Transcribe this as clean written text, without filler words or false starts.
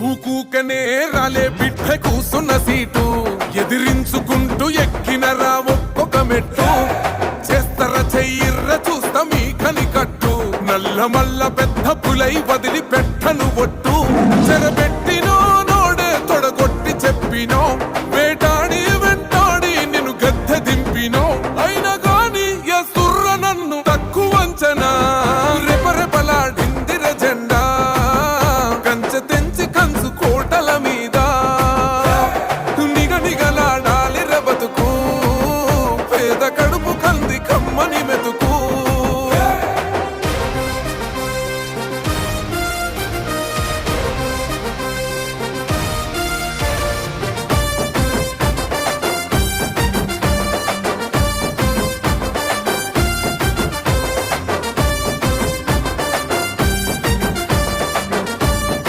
ఊకూకనే రాలే బిడ్డ కూసున్న సీటు ఎదిరించుకుంటూ ఎక్కినరా ఒక్కొక్క మెట్టు చేస్తర చెయ్యిర్ర చూస్తా మీ కనికట్టు నల్ల మల్ల పెద్ద పులై వదిలి పెట్టను ఒట్టు